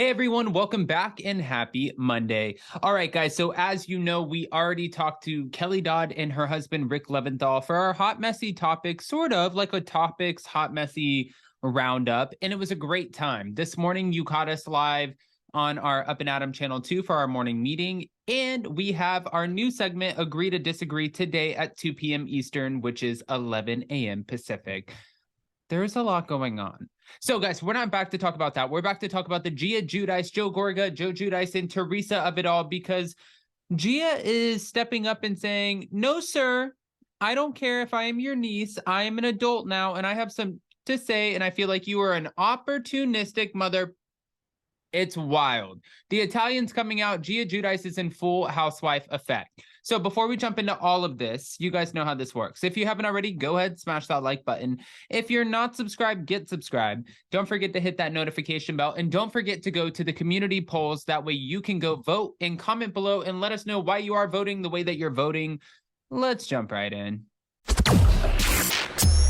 Hey everyone, welcome back and happy Monday. All right, guys. So as you know, we already talked to Kelly Dodd and her husband, Rick Leventhal, for our hot, messy topic, sort of like a topics, hot, messy roundup. And it was a great time. This morning, you caught us live on our Up and Adam channel 2 for our morning meeting. And we have our new segment, Agree to Disagree, today at 2 p.m. Eastern, which is 11 a.m. Pacific. There's a lot going on. So, guys, we're not back to talk about that. We're back to talk about the Gia Giudice, Joe Gorga, Joe Giudice, and Teresa of it all, because Gia is stepping up and saying, no, sir, I don't care if I am your niece. I am an adult now, and I have some to say, and I feel like you are an opportunistic mother. It's wild. The Italians coming out. Gia Giudice is in full housewife effect. So before we jump into all of this, you guys know how this works. If you haven't already, go ahead, smash that like button. If you're not subscribed, get subscribed. Don't forget to hit that notification bell. And don't forget to go to the community polls. That way you can go vote and comment below and let us know why you are voting the way that you're voting. Let's jump right in.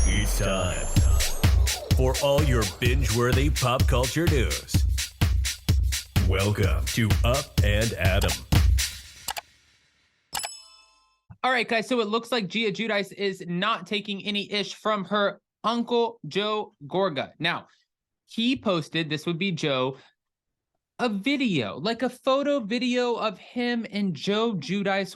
It's time for all your binge-worthy pop culture news. Welcome to Up and Adam. All right, guys, so it looks like Gia Giudice is not taking any ish from her uncle, Joe Gorga. Now, he posted, this would be Joe, a video, like a photo video of him and Joe Giudice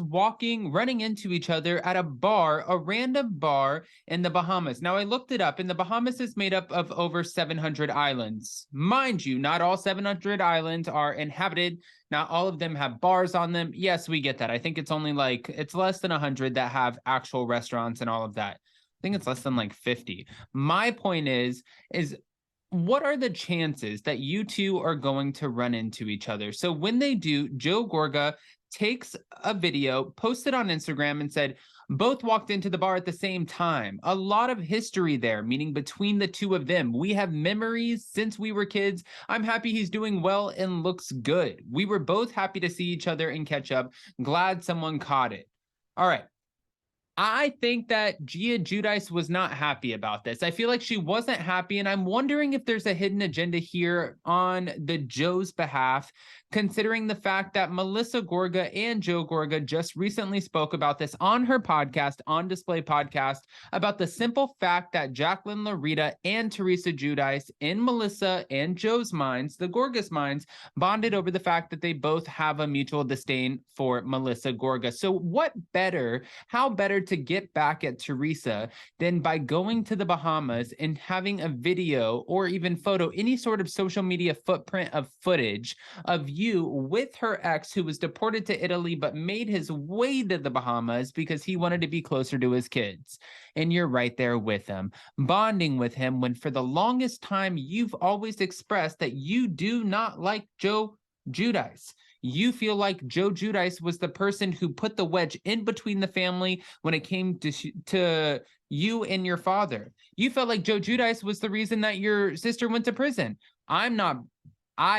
running into each other at a bar, a random bar in the Bahamas. Now, I looked it up, and the Bahamas is made up of over 700 islands. Mind you, not all 700 islands are inhabited. Not all of them have bars on them. Yes, we get that. I think it's only it's less than 100 that have actual restaurants and all of that. I think it's less than 50. My point is what are the chances that you two are going to run into each other? So when they do, Joe Gorga takes a video, posted on Instagram, and said, both walked into the bar at the same time. A lot of history there, meaning between the two of them. We have memories since we were kids. I'm happy he's doing well and looks good. We were both happy to see each other and catch up. Glad someone caught it. All right. I think that Gia Giudice was not happy about this. I feel like she wasn't happy, and I'm wondering if there's a hidden agenda here on the Joe's behalf, considering the fact that Melissa Gorga and Joe Gorga just recently spoke about this on her podcast, On Display Podcast, about the simple fact that Jacqueline Larita and Teresa Giudice, in Melissa and Joe's minds, the Gorgas' minds, bonded over the fact that they both have a mutual disdain for Melissa Gorga. So how better to get back at Teresa than by going to the Bahamas and having a video or even photo, any sort of social media footprint of footage of you with her ex, who was deported to Italy but made his way to the Bahamas because he wanted to be closer to his kids. And you're right there with him, bonding with him, when for the longest time you've always expressed that you do not like Joe Giudice. You feel like Joe Giudice was the person who put the wedge in between the family when it came to you and your father. You felt like Joe Giudice was the reason that your sister went to prison. I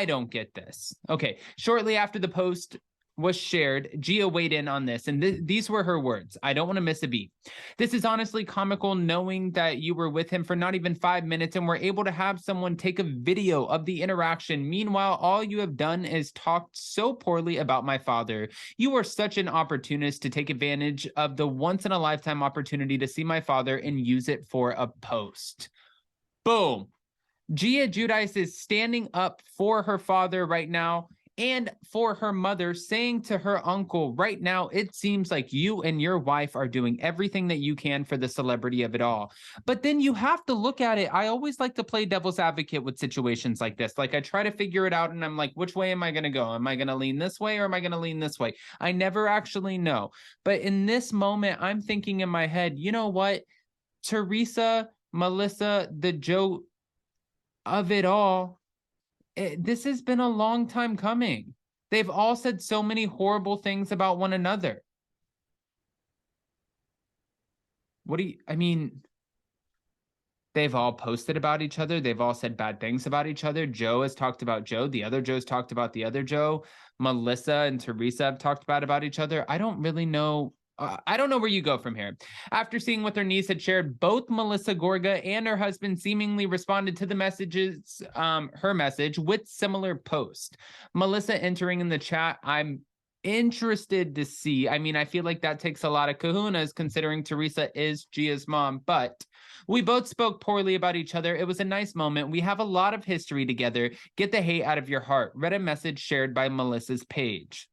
don't get this. Okay, shortly after the post was shared, Gia weighed in on this, and these were her words. I don't want to miss a beat. This is honestly comical, knowing that you were with him for not even 5 minutes and were able to have someone take a video of the interaction. Meanwhile, all you have done is talked so poorly about my father. You are such an opportunist to take advantage of the once-in-a-lifetime opportunity to see my father and use it for a post. Boom. Gia Giudice is standing up for her father right now, and for her mother, saying to her uncle, right now, it seems like you and your wife are doing everything that you can for the celebrity of it all. But then you have to look at it. I always like to play devil's advocate with situations like this. I try to figure it out, and I'm like, which way am I going to go? Am I going to lean this way, or am I going to lean this way? I never actually know. But in this moment, I'm thinking in my head, you know what? Teresa, Melissa, the Joe of it all, this has been a long time coming. They've all said so many horrible things about one another. They've all posted about each other. They've all said bad things about each other. Joe has talked about Joe. The other Joe's talked about the other Joe. Melissa and Teresa have talked about each other. I don't really know I don't know where you go from here. After seeing what their niece had shared, both Melissa Gorga and her husband seemingly responded to the messages, her message with similar post. Melissa entering in the chat, I'm interested to see. I mean, I feel like that takes a lot of kahunas considering Teresa is Gia's mom, but we both spoke poorly about each other. It was a nice moment. We have a lot of history together. Get the hate out of your heart. Read a message shared by Melissa's page.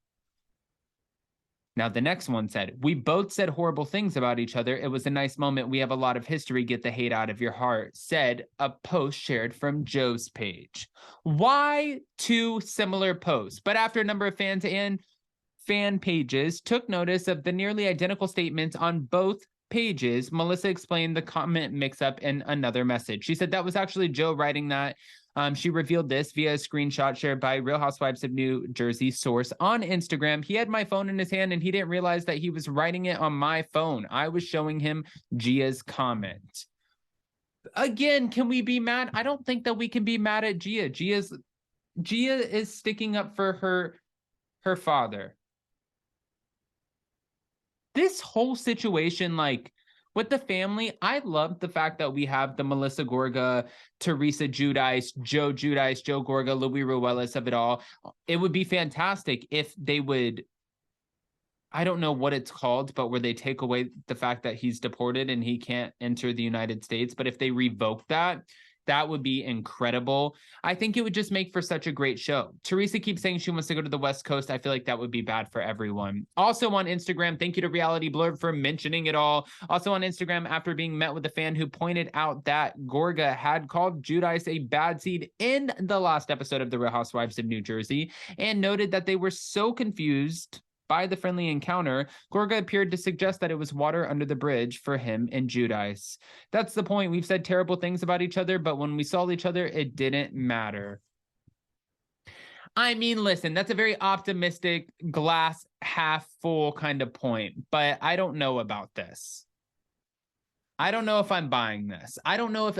Now, the next one said, we both said horrible things about each other. It was a nice moment. We have a lot of history. Get the hate out of your heart, said a post shared from Joe's page. Why two similar posts? But after a number of fans and fan pages took notice of the nearly identical statements on both pages, Melissa explained the comment mix-up in another message. She said that was actually Joe writing that. She revealed this via a screenshot shared by Real Housewives of New Jersey source on Instagram. He had my phone in his hand and he didn't realize that he was writing it on my phone. I was showing him Gia's comment. Again, can we be mad? I don't think that we can be mad at Gia. Gia is sticking up for her father. This whole situation, like, with the family, I love the fact that we have the Melissa Gorga, Teresa Giudice, Joe Giudice, Joe Gorga, Louis Ruelas of it all. It would be fantastic if they would, I don't know what it's called, but where they take away the fact that he's deported and he can't enter the United States. But if they revoke that, that would be incredible. I think it would just make for such a great show. Teresa keeps saying she wants to go to the West Coast. I feel like that would be bad for everyone. Also on Instagram, thank you to Reality Blurb for mentioning it all. Also on Instagram, after being met with a fan who pointed out that Gorga had called Giudice a bad seed in the last episode of The Real Housewives of New Jersey and noted that they were so confused by the friendly encounter, Gorga appeared to suggest that it was water under the bridge for him and Giudice. That's the point. We've said terrible things about each other, but when we saw each other, it didn't matter. I mean, listen, that's a very optimistic, glass half full kind of point, but I don't know about this. I don't know if I'm buying this. I don't know if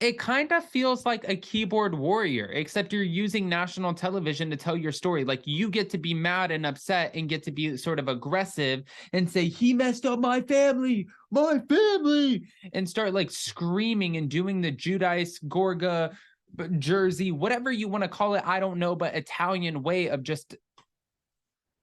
it kind of feels like a keyboard warrior, except you're using national television to tell your story. Like, you get to be mad and upset and get to be sort of aggressive and say, he messed up my family, and start like screaming and doing the Giudice, Gorga, Jersey, whatever you want to call it. I don't know, but Italian way of just,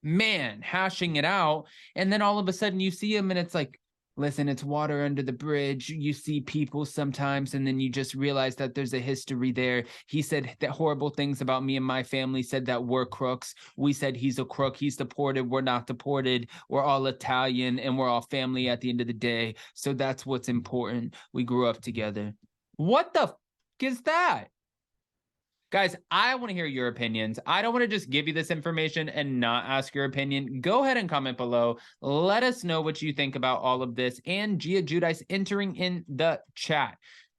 man, hashing it out. And then all of a sudden you see him and it's like, listen, it's water under the bridge. You see people sometimes, and then you just realize that there's a history there. He said that horrible things about me and my family, said that we're crooks. We said he's a crook. He's deported. We're not deported. We're all Italian, and we're all family at the end of the day. So that's what's important. We grew up together. What the is that? Guys, I want to hear your opinions. I don't want to just give you this information and not ask your opinion. Go ahead and comment below. Let us know what you think about all of this and Gia Giudice entering in the chat.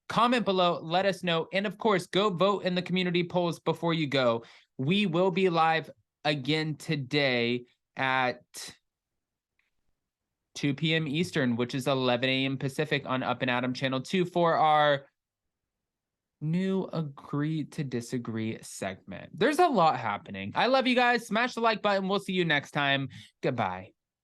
Comment below. Let us know. And of course, go vote in the community polls before you go. We will be live again today at 2 p.m. Eastern, which is 11 a.m. Pacific on Up and Adam Channel 2 for our new Agree to Disagree segment. There's a lot happening. I love you guys. Smash the like button. We'll see you next time. Goodbye.